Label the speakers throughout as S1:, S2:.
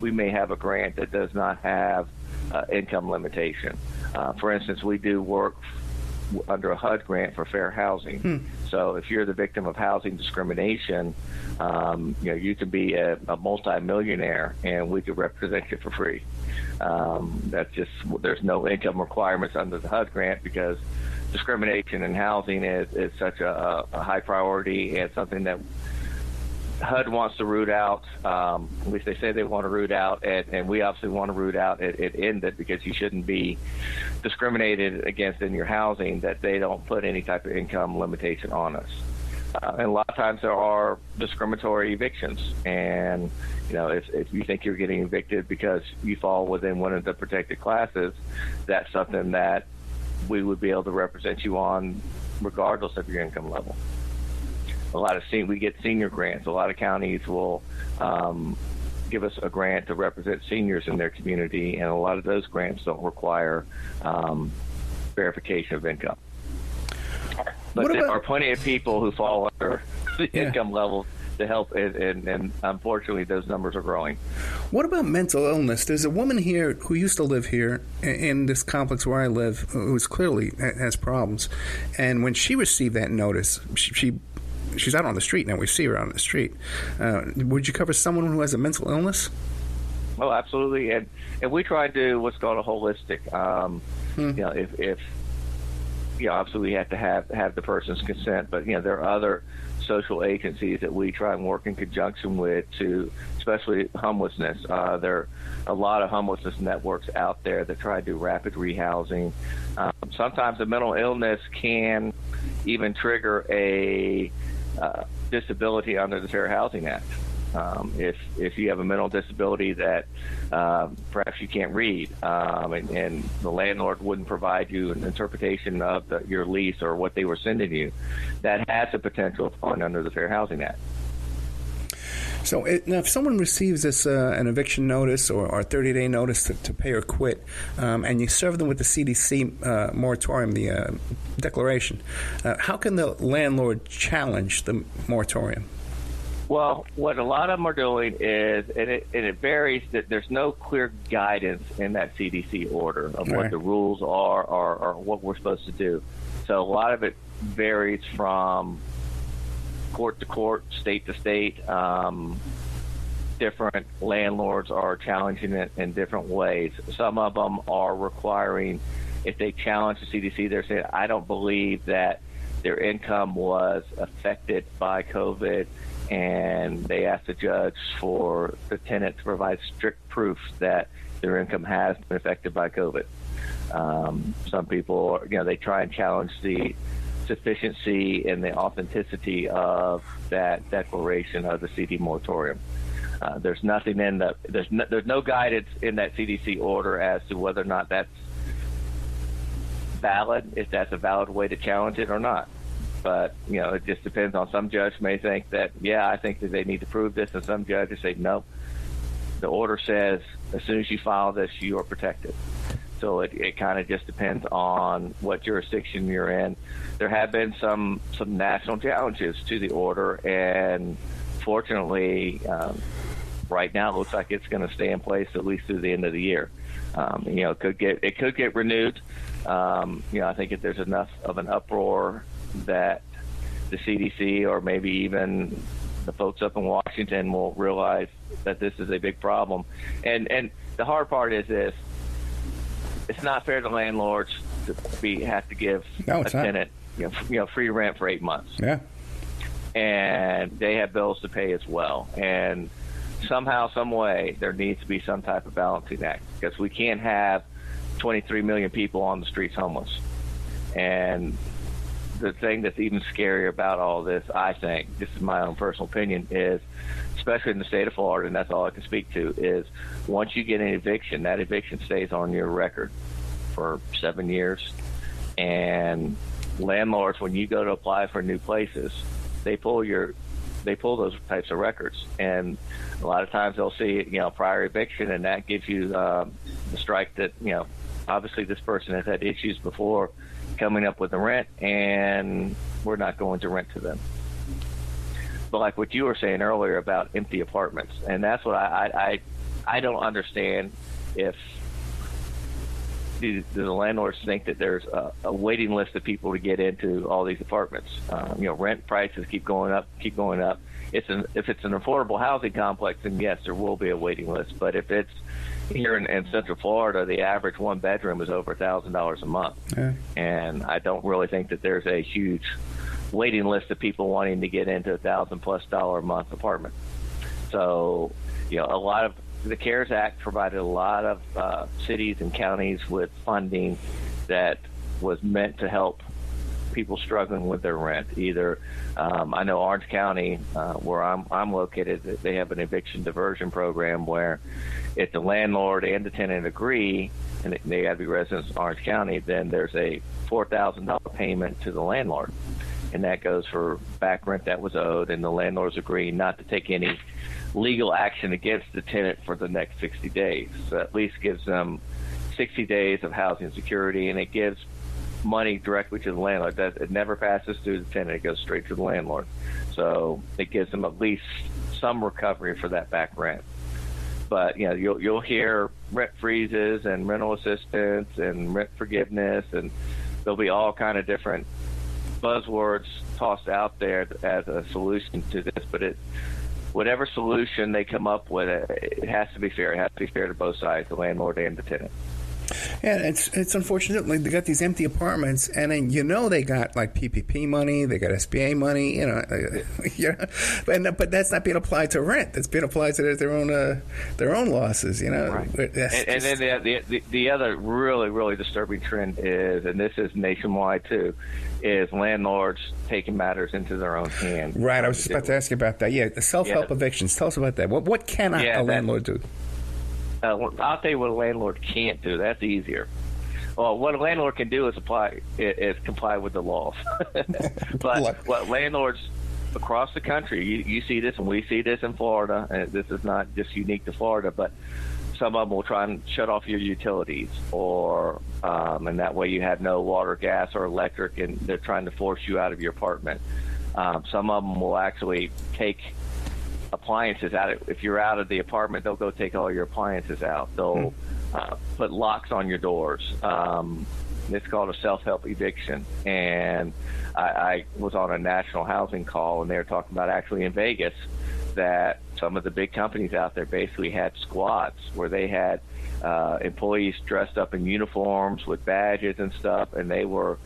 S1: we may have a grant that does not have income limitation. For instance, we do work under a HUD grant for fair housing. So if you're the victim of housing discrimination, you can be a multimillionaire, and we could represent you for free. There's no income requirements under the HUD grant because discrimination in housing is such a high priority and something that HUD wants to root out. At least they say they want to root out, and we obviously want to root out and end it, because you shouldn't be discriminated against in your housing, that they don't put any type of income limitation on us. And a lot of times there are discriminatory evictions, and if you think you're getting evicted because you fall within one of the protected classes, that's something that we would be able to represent you on regardless of your income level. We get senior grants. A lot of counties will give us a grant to represent seniors in their community, and a lot of those grants don't require verification of income. But there are plenty of people who fall under the income level to help, and unfortunately those numbers are growing.
S2: What about mental illness? There's a woman here who used to live here in this complex where I live, who's clearly has problems, and when she received that notice, she's out on the street now. We see her out on the street. Would you cover someone who has a mental illness?
S1: Oh, absolutely, and we try to do what's called a holistic. If obviously we have to have the person's consent, but there are other social agencies that we try and work in conjunction with, to especially homelessness. There are a lot of homelessness networks out there that try to do rapid rehousing. Sometimes a mental illness can even trigger a disability under the Fair Housing Act. If you have a mental disability that perhaps you can't read, and the landlord wouldn't provide you an interpretation of your lease or what they were sending you, that has the potential of falling under the Fair Housing Act.
S2: So now if someone receives this an eviction notice or a 30-day notice to pay or quit, and you serve them with the CDC moratorium, the declaration, how can the landlord challenge the moratorium?
S1: Well, what a lot of them are doing is, and it varies, that there's no clear guidance in that CDC order of what the rules are or what we're supposed to do. So a lot of it varies from court to court, state to state. Different landlords are challenging it in different ways. Some of them are requiring, if they challenge the CDC, they're saying, I don't believe that their income was affected by COVID, and they ask the judge for the tenant to provide strict proof that their income has been affected by COVID. Some people, they try and challenge the sufficiency and the authenticity of that declaration of the CD moratorium. There's nothing there's no guidance in that CDC order as to whether or not that's valid, if that's a valid way to challenge it or not. But, it just depends on, some judge may think that, I think that they need to prove this, and some judges say, no, the order says as soon as you file this, you are protected. So it kind of just depends on what jurisdiction you're in. There have been some national challenges to the order, and fortunately, right now it looks like it's going to stay in place at least through the end of the year. It could get renewed. I think if there's enough of an uproar that the CDC or maybe even the folks up in Washington will realize that this is a big problem. And the hard part is this: it's not fair to landlords to have to give a tenant free rent for 8 months. Yeah. And they have bills to pay as well. And somehow, some way, there needs to be some type of balancing act, because we can't have 23 million people on the streets homeless. And the thing that's even scarier about all this, I think, this is my own personal opinion, is, especially in the state of Florida, and that's all I can speak to, is once you get an eviction, that eviction stays on your record for 7 years. And landlords, when you go to apply for new places, they pull those types of records. And a lot of times they'll see, prior eviction, and that gives you the strike that, obviously this person has had issues before coming up with the rent, and we're not going to rent to them. But like what you were saying earlier about empty apartments, and that's what I I don't understand if do the landlords think that there's a waiting list of people to get into all these apartments. Rent prices keep going up. If it's an affordable housing complex, then yes, there will be a waiting list. But if it's here in Central Florida, the average one bedroom is over $1,000 a month. Yeah. And I don't really think that there's a huge waiting list of people wanting to get into $1,000+ a month apartment. So, a lot of the CARES Act provided a lot of cities and counties with funding that was meant to help people struggling with their rent. Either I know Orange County, where I'm located, they have an eviction diversion program where if the landlord and the tenant agree, and they got to be residents of Orange County, then there's a $4,000 payment to the landlord, and that goes for back rent that was owed, and the landlords agree not to take any legal action against the tenant for the next 60 days. So at least gives them 60 days of housing security, and it gives money directly to the landlord. It never passes through the tenant. It goes straight to the landlord. So it gives them at least some recovery for that back rent. But you'll hear rent freezes and rental assistance and rent forgiveness, and there'll be all kind of different buzzwords tossed out there as a solution to this. But whatever solution they come up with, it has to be fair. It has to be fair to both sides, the landlord and the tenant.
S2: Yeah, it's unfortunate. Like, they got these empty apartments, and then they got like PPP money, they got SBA money, but that's not being applied to rent. That's being applied to their own losses.
S1: Right. And then the other really, really disturbing trend is, and this is nationwide too, is landlords taking matters into their own hands.
S2: Right. I was just about to ask you about that. Yeah, the self-help evictions. Tell us about that. What cannot a landlord do?
S1: I'll tell you what a landlord can't do. That's easier. Well, what a landlord can do is comply with the laws. But what landlords across the country, you see this, and we see this in Florida, and this is not just unique to Florida, but some of them will try and shut off your utilities, and that way you have no water, gas, or electric, and they're trying to force you out of your apartment. Some of them will actually take appliances out. If you're out of the apartment, they'll go take all your appliances out. They'll put locks on your doors. It's called a self-help eviction. And I was on a national housing call, and they were talking about actually in Vegas that some of the big companies out there basically had squads where they had employees dressed up in uniforms with badges and stuff, and they were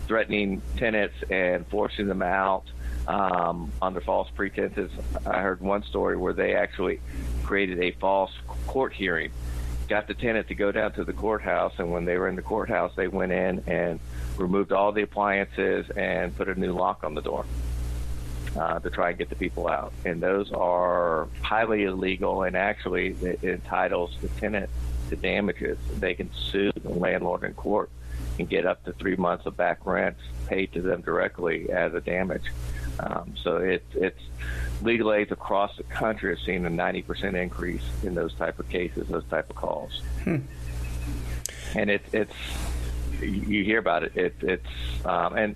S1: threatening tenants and forcing them out under false pretenses. I heard one story where they actually created a false court hearing, got the tenant to go down to the courthouse, and when they were in the courthouse, they went in and removed all the appliances and put a new lock on the door to try and get the people out. And those are highly illegal, and actually it entitles the tenant to damages. They can sue the landlord in court and get up to 3 months of back rent paid to them directly as a damage. So it's legal aids across the country have seen a 90% increase in those type of cases, those type of calls. And it's you hear about it. And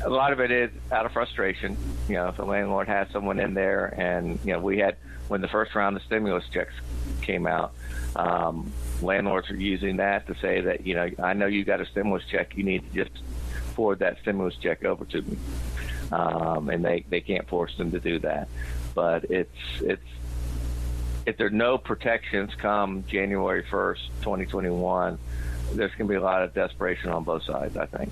S1: a lot of it is out of frustration. If the landlord has someone in there, and we had, when the first round of stimulus checks came out, landlords are using that to say that I know you got a stimulus check, you need to just forward that stimulus check over to me. And they can't force them to do that. But it's if there are no protections come January 1st, 2021, there's going to be a lot of desperation on both sides, I think.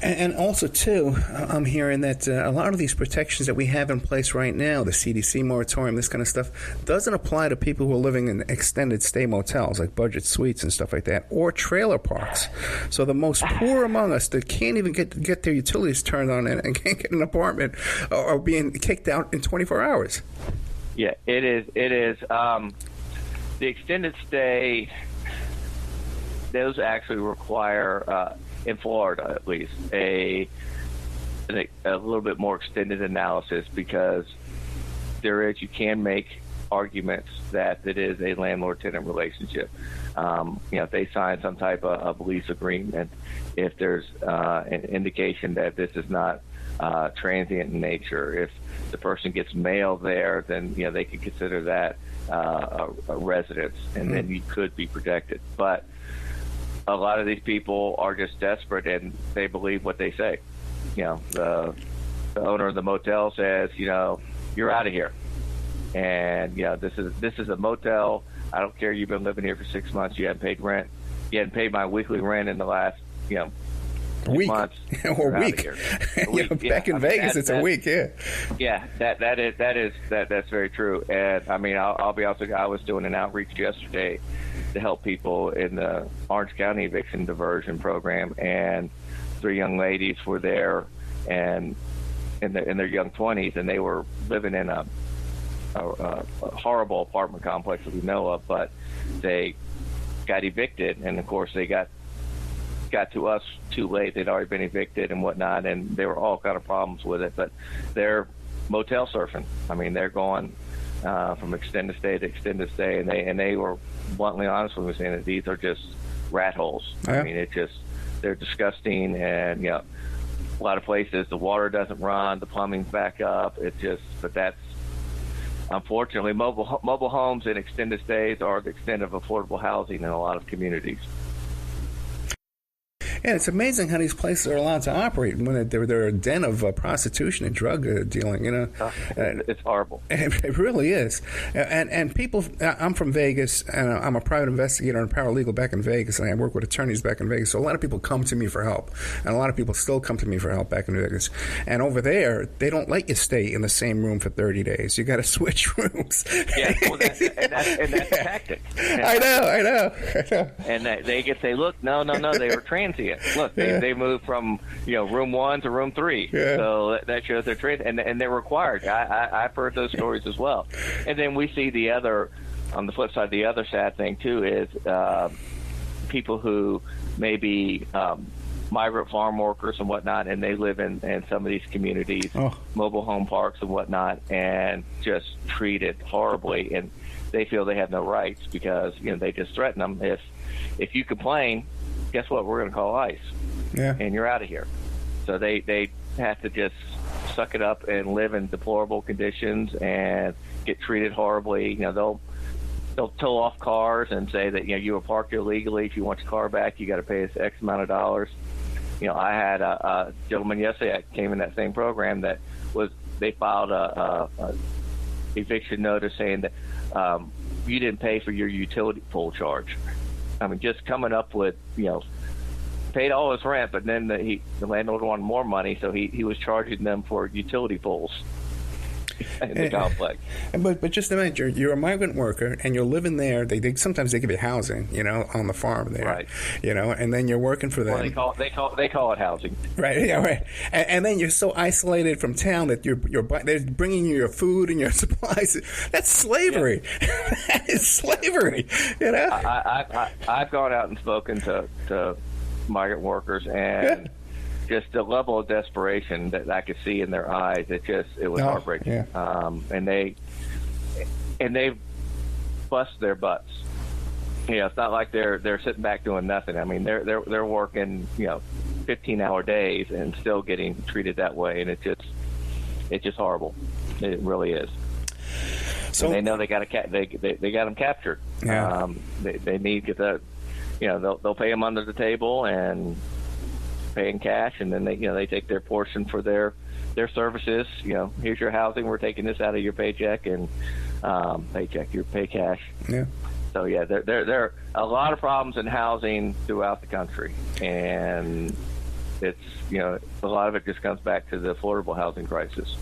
S2: And also, too, I'm hearing that a lot of these protections that we have in place right now, the CDC moratorium, this kind of stuff, doesn't apply to people who are living in extended stay motels, like budget suites and stuff like that, or trailer parks. So the most poor among us that can't even get their utilities turned on and can't get an apartment are being kicked out in 24 hours.
S1: Yeah, it is. The extended stay, those actually require... in Florida, at least, a little bit more extended analysis, because you can make arguments that it is a landlord-tenant relationship. If they sign some type of lease agreement, if there's an indication that this is not transient in nature, if the person gets mail there, then they could consider that a residence, and then you could be protected. But a lot of these people are just desperate, and they believe what they say. The owner of the motel says, you're out of here, and this is a motel. I don't care. You've been living here for 6 months. You haven't paid rent. You hadn't paid my weekly rent in the last
S2: week
S1: months
S2: or week. Back in Vegas, it's a week.
S1: That's very true. And I mean, I'll be honest with you, I was doing an outreach yesterday to help people in the Orange County eviction diversion program, and 3 young ladies were there, and in their young 20s, and they were living in a horrible apartment complex that we know of, but they got evicted, and of course they got to us too late. They'd already been evicted and whatnot, and there were all kind of problems with it. But they're motel surfing. I mean, they're going from extended stay to extended stay, and they were bluntly honest with me, saying that these are just rat holes.
S2: Yeah.
S1: I mean, they're disgusting, and a lot of places the water doesn't run, the plumbing's back up. But that's unfortunately mobile homes and extended stays are the extent of affordable housing in a lot of communities.
S2: Yeah, it's amazing how these places are allowed to operate when they're a den of prostitution and drug dealing.
S1: It's horrible.
S2: It really is. And people, I'm from Vegas, and I'm a private investigator and paralegal back in Vegas, and I work with attorneys back in Vegas. So a lot of people come to me for help, and a lot of people still come to me for help back in Vegas. And over there, they don't let you stay in the same room for 30 days. You got to switch rooms.
S1: Yeah, well, that's a tactic.
S2: I know.
S1: And they can say, look, no, they were transient. Look, they moved from room 1 to room 3, so that shows they're transient, and they're required. I've heard those stories as well. And then we see on the flip side, the other sad thing too is people who may be migrant farm workers and whatnot, and they live in some of these communities, mobile home parks and whatnot, and just treated horribly, and they feel they have no rights because they just threaten them. If you complain, guess what? We're going to call ICE, and you're out of here. So they have to just suck it up and live in deplorable conditions and get treated horribly. They'll tow off cars and say that you were parked illegally. If you want your car back, you got to pay us X amount of dollars. I had a gentleman yesterday that came in that same program that they filed a eviction notice saying that you didn't pay for your utility pole charge. I mean, just coming up with, paid all his rent, but then the landlord wanted more money, so he was charging them for utility poles in the complex.
S2: But just imagine, you're a migrant worker, and you're living there. Sometimes they give you housing, on the farm there,
S1: right?
S2: And then you're working for them.
S1: Well, they call it housing,
S2: right? Yeah, right. And then you're so isolated from town that they're bringing you your food and your supplies. That's slavery. Yeah. That is slavery.
S1: I've gone out and spoken to migrant workers, and just the level of desperation that I could see in their eyes, it was heartbreaking. Yeah. And they bust their butts. It's not like they're sitting back doing nothing. I mean, they're working 15-hour days and still getting treated that way, and it's just horrible. It really is. So and they know they got them captured.
S2: Yeah.
S1: They need to get that. They'll pay them under the table and pay in cash, and then they take their portion for their services. Here's your housing. We're taking this out of your paycheck and your pay cash.
S2: Yeah.
S1: So there are a lot of problems in housing throughout the country, and it's a lot of it just comes back to the affordable housing crisis.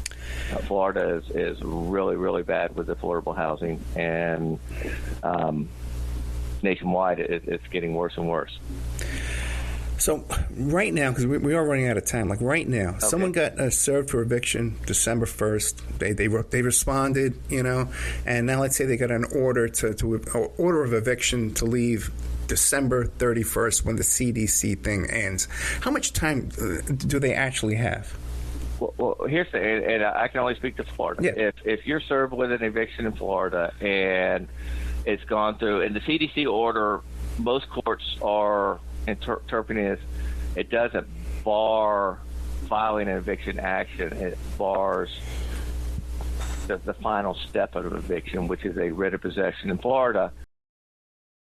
S1: Florida is really, really bad with affordable housing, and nationwide it's getting worse and worse.
S2: So right now, because we are running out of time, like right now, someone got served for eviction December 1st. They responded, and now let's say they got an order order of eviction to leave December 31st when the CDC thing ends. How much time do they actually have?
S1: Well, here's and I can only speak to Florida.
S2: Yeah.
S1: If you're served with an eviction in Florida and it's gone through, and the CDC order, most courts are interpreting as it doesn't bar filing an eviction action. It bars the final step of an eviction, which is a writ of possession in Florida.